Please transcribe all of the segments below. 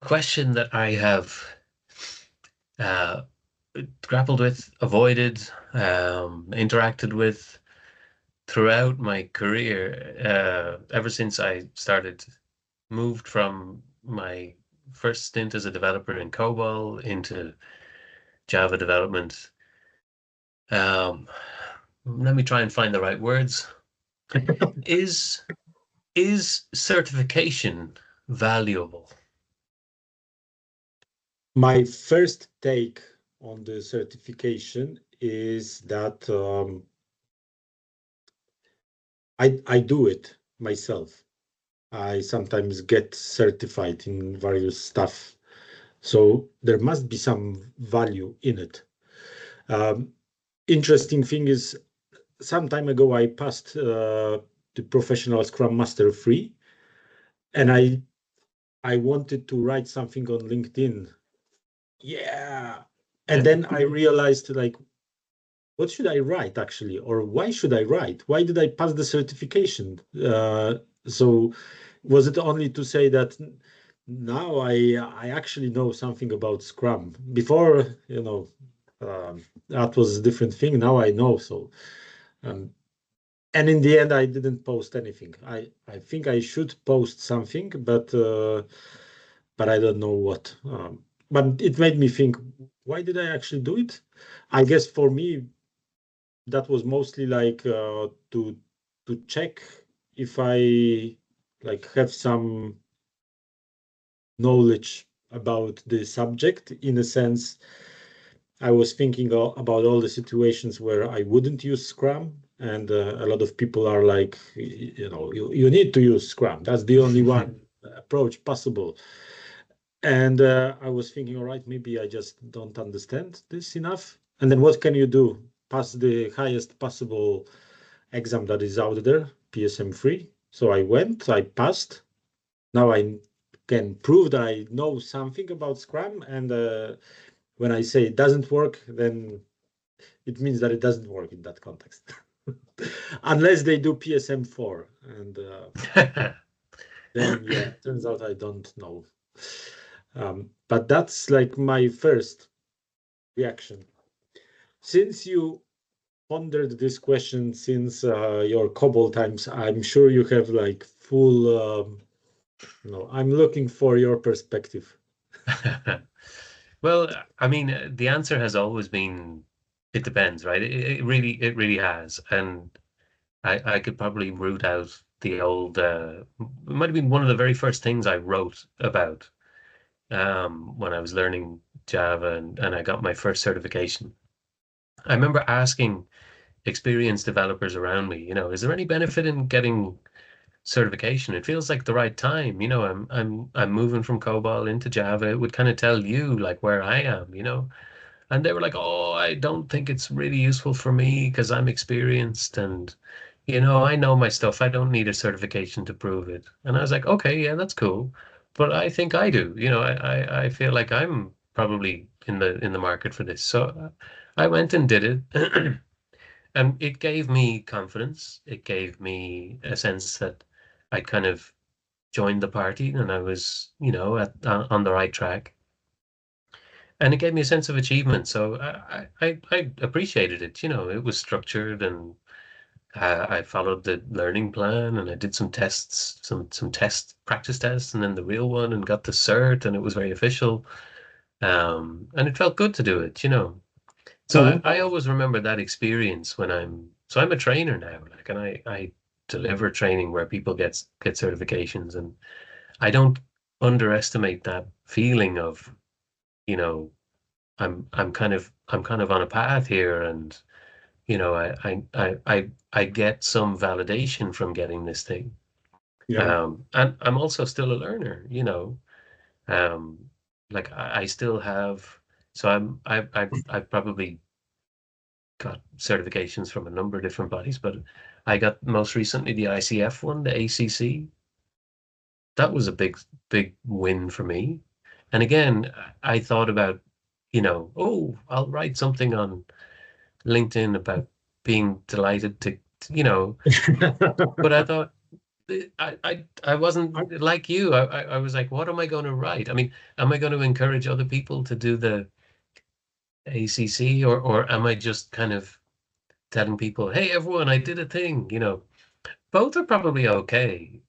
question that I have uh, grappled with, avoided, interacted with throughout my career, ever since I moved from my first stint as a developer in COBOL into Java development. Um, Let me try and find the right words. Is is certification valuable? My first take on the certification is that I do it myself. I sometimes get certified in various stuff, so there must be some value in it. Um, Interesting thing is, some time ago I passed the professional Scrum Master free, and I wanted to write something on LinkedIn. Yeah, and then I realized, like, what should I write actually, or why should I write? Why did I pass the certification? So was it only to say that now I actually know something about Scrum? Before, that was a different thing. Now I know. So, um, and in the end, I didn't post anything. I think I should post something, but I don't know what. But it made me think, why did I actually do it? I guess for me, that was mostly like to check if I like have some knowledge about the subject. In a sense, I was thinking about all the situations where I wouldn't use Scrum, and a lot of people are like, you need to use Scrum. That's the only one approach possible. And I was thinking, all right, maybe I just don't understand this enough. And then what can you do? Pass the highest possible exam that is out there, PSM-3. So I went, I passed. Now I can prove that I know something about Scrum. And when I say it doesn't work, then it means that it doesn't work in that context. Unless they do PSM-4. And then, yeah, turns out I don't know. But that's like my first reaction. Since you pondered this question since your COBOL times, I'm sure you have like full. No, I'm looking for your perspective. Well, I mean, the answer has always been it depends, right? It really has. And I could probably root out the old, it might have been one of the very first things I wrote about when I was learning Java and I got my first certification. I remember asking experienced developers around me, is there any benefit in getting certification? It feels like the right time. I'm moving from COBOL into Java. It would kind of tell you like where I am. And they were like, "Oh, I don't think it's really useful for me because I'm experienced and I know my stuff. I don't need a certification to prove it." And I was like, "Okay, yeah, that's cool." But I think I do. I feel like I'm probably in the market for this. So I went and did it. And it gave me confidence. It gave me a sense that I kind of joined the party and I was, on the right track. And it gave me a sense of achievement. So I appreciated it. It was structured and I followed the learning plan and I did some tests, some practice tests, and then the real one and got the cert, and it was very official. And it felt good to do it. So Mhm. I always remember that experience when I'm a trainer now, like, and I deliver training where people get certifications, and I don't underestimate that feeling of, you know, I'm kind of on a path here, and I get some validation from getting this thing. Yeah. And I'm also still a learner. Um, like I still have, so I've probably got certifications from a number of different bodies, but I got most recently the ICF one, the ACC. That was a big win for me. And again, I thought about, oh, I'll write something on LinkedIn about being delighted to, but I thought I wasn't like you. I was like, what am I going to write? I mean, am I going to encourage other people to do the ACC, or am I just kind of telling people, hey, everyone, I did a thing, you know? Both are probably okay.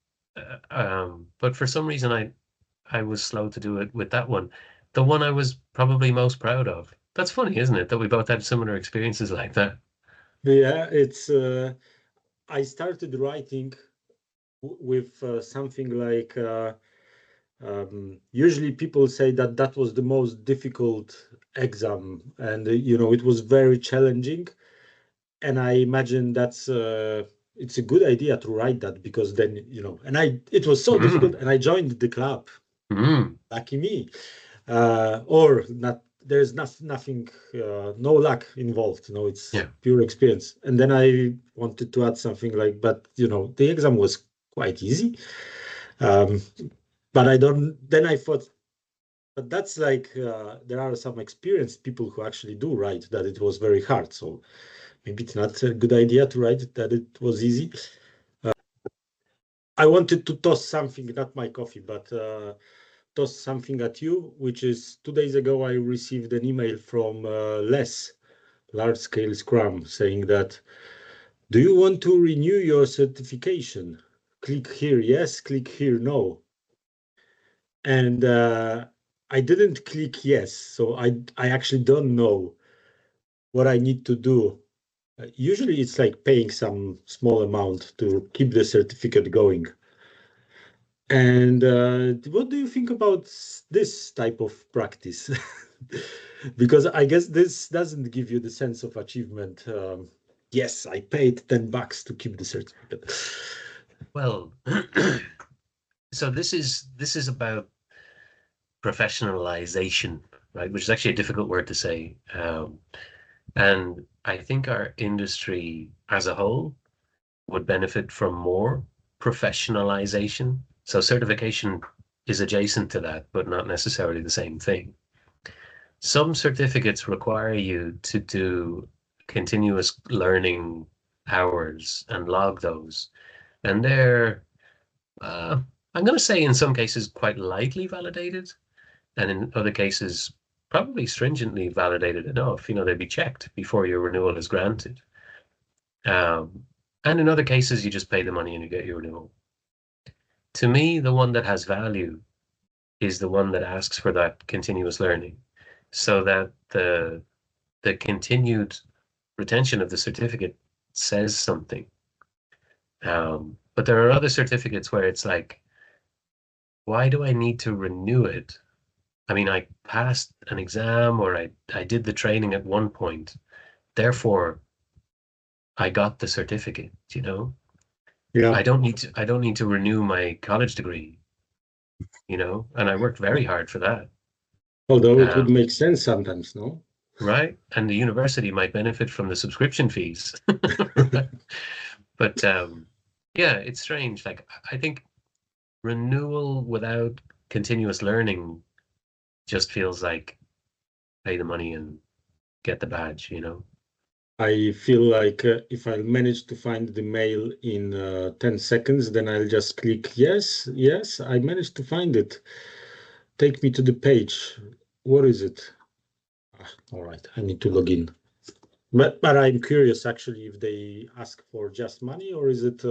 But for some reason, I was slow to do it with that one. The one I was probably most proud of. That's funny, isn't it? That we both had similar experiences like that. Yeah, it's I started writing with something like usually people say that that was the most difficult exam, and it was very challenging. And I imagine that's it's a good idea to write that because then and it was so difficult, Mm, and I joined the club. mm, Lucky me. Or not, there's nothing, no luck involved. It's yeah. pure experience. And then I wanted to add something like, but the exam was quite easy. Um, but I don't, then I thought, but that's like, there are some experienced people who actually do write that it was very hard. So maybe it's not a good idea to write that it was easy. I wanted to toss something, not my coffee, but toss something at you, which is 2 days ago, I received an email from Les, Large Scale Scrum, saying that, do you want to renew your certification? Click here, yes, click here, no. And I didn't click yes, so I actually don't know what I need to do. Usually it's like paying some small amount to keep the certificate going. And what do you think about this type of practice? Because I guess this doesn't give you the sense of achievement. Yes, I paid $10 to keep the certificate. Well, so this is about professionalization, right? Which is actually a difficult word to say. And I think our industry as a whole would benefit from more professionalization. So certification is adjacent to that, but not necessarily the same thing. Some certificates require you to do continuous learning hours and log those. And they're, I'm going to say in some cases, quite lightly validated, and in other cases, probably stringently validated enough. They'd be checked before your renewal is granted. Um, and in other cases, you just pay the money and you get your renewal. To me, the one that has value is the one that asks for that continuous learning, so that the continued retention of the certificate says something. But there are other certificates where it's like, why do I need to renew it? I mean, I passed an exam or I did the training at one point. Therefore, I got the certificate. Yeah, I don't need to renew my college degree, and I worked very hard for that. although it would Um, make sense sometimes, no? right? And the university might benefit from the subscription fees. But yeah, it's strange. Like I think renewal without continuous learning just feels like pay the money and get the badge. I feel like if I manage to find the mail in 10 seconds, then I'll just click yes, yes, I managed to find it. Take me to the page. What is it? All right, I need to log in. But I'm curious actually if they ask for just money, or is it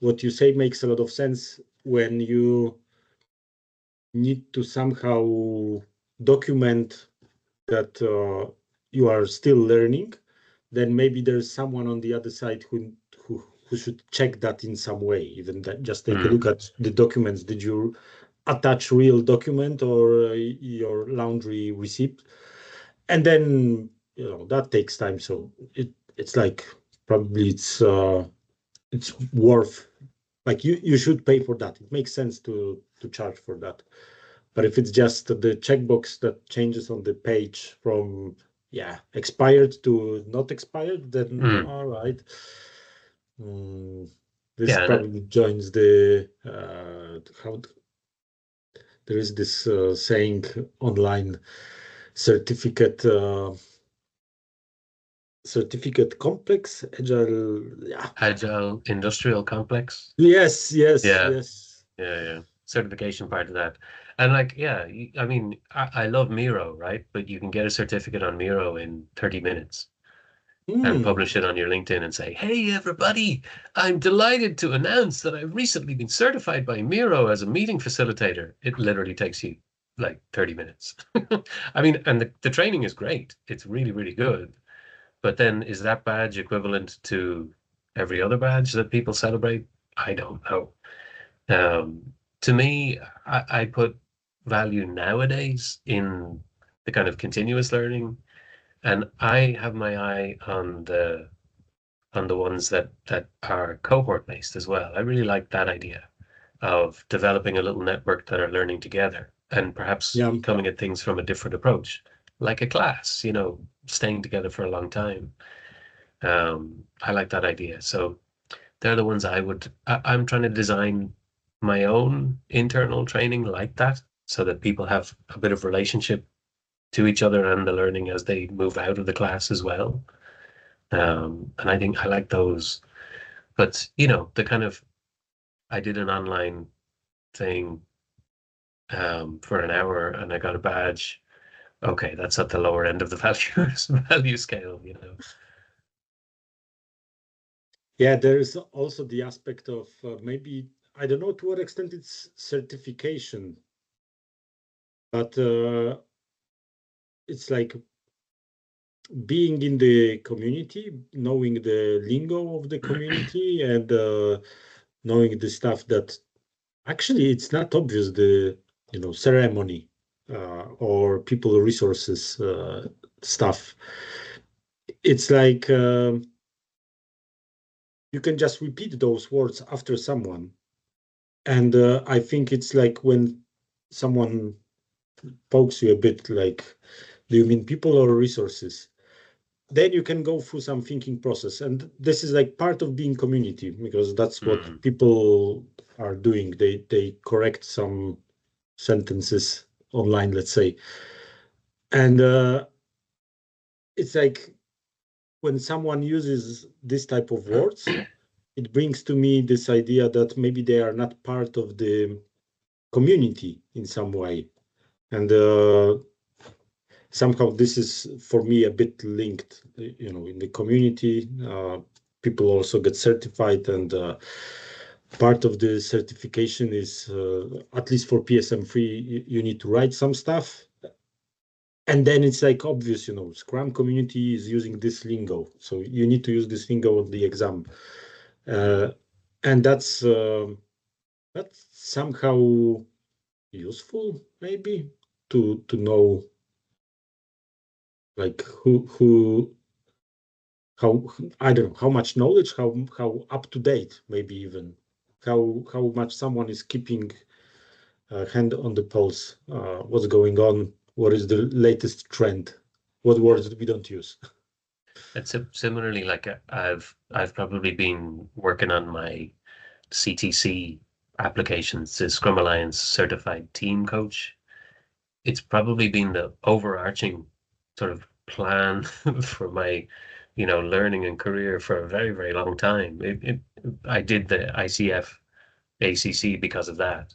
what you say makes a lot of sense when you need to somehow document that you are still learning, then maybe there's someone on the other side who should check that in some way. Even that, just take a look Mm. at the documents. Did you attach real document or your laundry receipt? And then that takes time. So it's like probably it's worth, like you should pay for that. It makes sense to charge for that. But if it's just the checkbox that changes on the page from expired to not expired, then Mm. all right. Mm, this Yeah, probably joins the how there is this saying online certificate. certificate complex, agile. Yeah. Agile Industrial Complex. Yes, yes, Yeah, yes. yeah. Certification part of that. And like, yeah, I mean, I love Miro, right? But you can get a certificate on Miro in 30 minutes and Hmm. publish it on your LinkedIn and say, "Hey, everybody, I'm delighted to announce that I've recently been certified by Miro as a meeting facilitator." It literally takes you like 30 minutes. I mean, and the training is great. It's really, really good. But then is that badge equivalent to every other badge that people celebrate? I don't know. To me, I put value nowadays in the kind of continuous learning, and I have my eye on the ones that are cohort based as well. I really like that idea of developing a little network that are learning together and perhaps Yeah. coming at things from a different approach, like a class, staying together for a long time. I like that idea. So they're the ones I'm trying to design my own internal training like that so that people have a bit of relationship to each other and the learning as they move out of the class as well. And I think I like those. But, the kind of, I did an online thing for an hour and I got a badge. Okay, that's at the lower end of the value scale. Yeah, there is also the aspect of maybe, I don't know to what extent it's certification, but it's like being in the community, knowing the lingo of the community, and knowing the stuff that actually it's not obvious, the ceremony or people resources stuff. It's like you can just repeat those words after someone. And I think it's like when someone pokes you a bit, like, do you mean people or resources? Then you can go through some thinking process. And this is like part of being community, because that's what Mm. people are doing. They correct some sentences online, let's say. And it's like when someone uses this type of words, it brings to me this idea that maybe they are not part of the community in some way. And somehow this is for me a bit linked, in the community. People also get certified, and part of the certification is, at least for PSM3, you need to write some stuff. And then it's like obvious, Scrum community is using this lingo. So you need to use this lingo on the exam. Mm. Uh, and that's somehow useful, maybe, to know, like, who how, I don't know, how much knowledge, how up to date, maybe even how much someone is keeping a hand on the pulse, what's going on, what is the latest trend, what Yeah. words we don't use. It's similarly like I've probably been working on my CTC applications, the Scrum Alliance Certified Team Coach. It's probably been the overarching sort of plan for my, learning and career for a very, very long time. I did the ICF ACC because of that,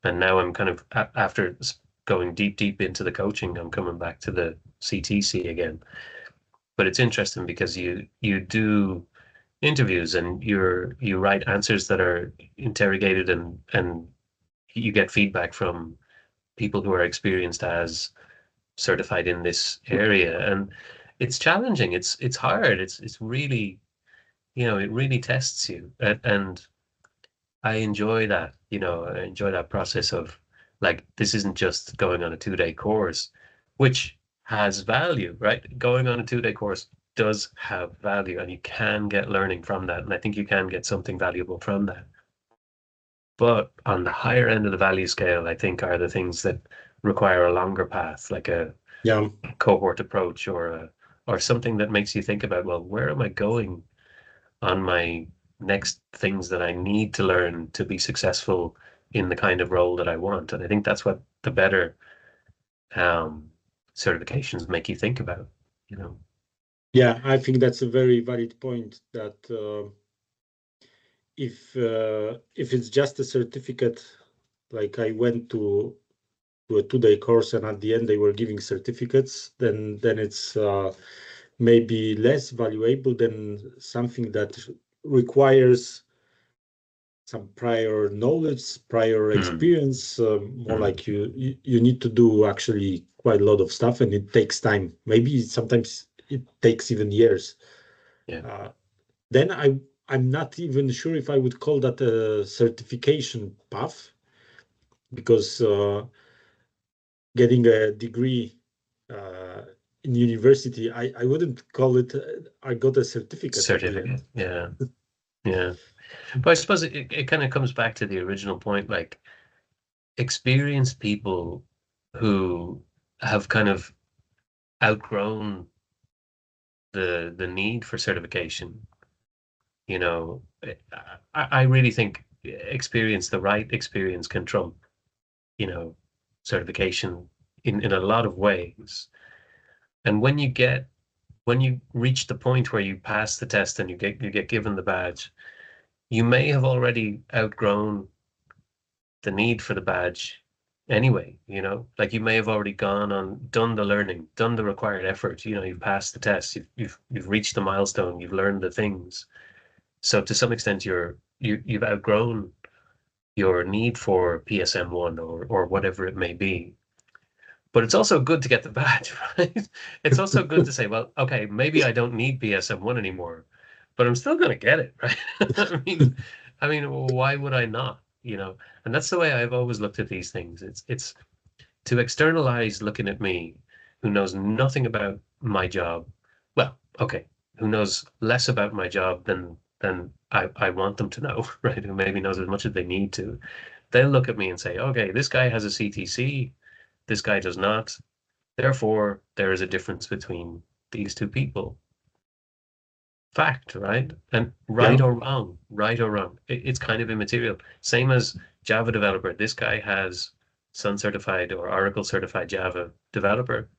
and now I'm kind of after going deep, deep into the coaching, I'm coming back to the CTC again. But it's interesting because you do interviews and you write answers that are interrogated and you get feedback from people who are experienced as certified in this area, and it's challenging, it's hard, it's really, it really tests you, and I enjoy that, I enjoy that process of like this isn't just going on a 2-day course, which has value, right? Going on a 2-day course does have value and you can get learning from that. And I think you can get something valuable from that. But on the higher end of the value scale, I think are the things that require a longer path, like a Yeah, cohort approach or something that makes you think about, well, where am I going on my next things that I need to learn to be successful in the kind of role that I want. And I think that's what the better um, certifications make you think about, you know. Yeah, I think that's a very valid point that if it's just a certificate, like I went to a 2-day course and at the end they were giving certificates, then it's maybe less valuable than something that requires some prior knowledge, prior Mm, experience, more mm, like you need to do actually quite a lot of stuff and it takes time. Maybe sometimes it takes even years. yeah, Uh, then I'm not even sure if I would call that a certification path because getting a degree in university, I wouldn't call it. I got a certificate at the end. certificate. Yeah, yeah. But I suppose it kind of comes back to the original point, like experienced people who have kind of outgrown the need for certification. You know, I really think experience, the right experience can trump, you know, certification in a lot of ways. And when you reach the point where you pass the test and you get given the badge, you may have already outgrown the need for the badge anyway, you know, like you may have already gone on, done the learning, done the required effort, you know, you've passed the test, you've reached the milestone, you've learned the things. So to some extent you've outgrown your need for PSM1 or whatever it may be. But it's also good to get the badge, right? It's also good to say, well, okay, maybe I don't need PSM1 anymore, but I'm still going to get it, right? I mean, why would I not? You know, and that's the way I've always looked at these things. It's to externalize looking at me, who knows nothing about my job. Well, okay, who knows less about my job than I want them to know, right? Who maybe knows as much as they need to. They'll look at me and say, okay, this guy has a CTC, this guy does not. Therefore, there is a difference between these two people. Fact, right? And Yeah. right or wrong, it's kind of immaterial. Same as Java developer. This guy has Sun certified or Oracle certified Java developer.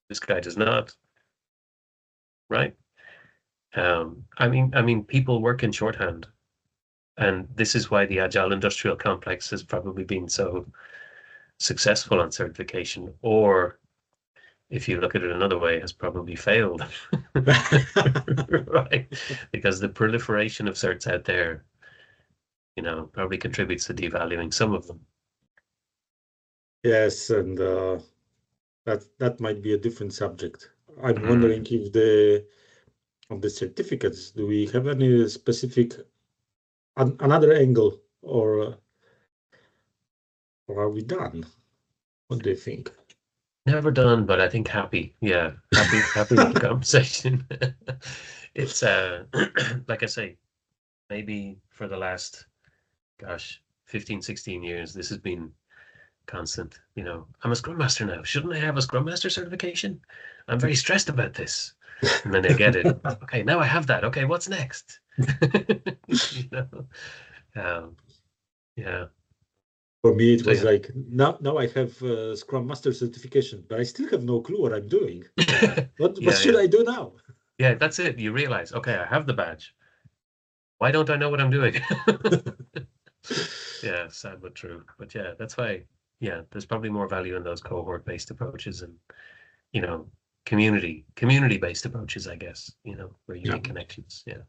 This guy does not, right? I mean, people work in shorthand, and this is why the agile industrial complex has probably been so successful on certification, or if you look at it another way, has probably failed. Right? Because the proliferation of certs out there, you know, probably contributes to devaluing some of them. Yes, and that might be a different subject. I'm wondering Mm. if the of the certificates, do we have any specific another angle, or are we done? What do you think? Never done, but I think happy. Yeah, happy with the conversation. It's like I say, maybe for the last, gosh, 15, 16 years, this has been constant. You know, I'm a Scrum Master now. Shouldn't I have a Scrum Master certification? I'm very stressed about this. And then I get it. Okay, now I have that. Okay, what's next? You know? Um, yeah. For me, it So was yeah. like now I have Scrum Master certification, but I still have no clue what I'm doing. What Yeah, should yeah. I do now? Yeah, that's it. You realize, okay, I have the badge. Why don't I know what I'm doing? Yeah, sad but true. But yeah, that's why, yeah, there's probably more value in those cohort-based approaches and, you know, community-based approaches, I guess, you know, where you Yeah. make connections. Yeah.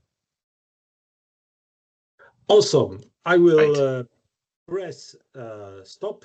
Awesome. I will Right. press stop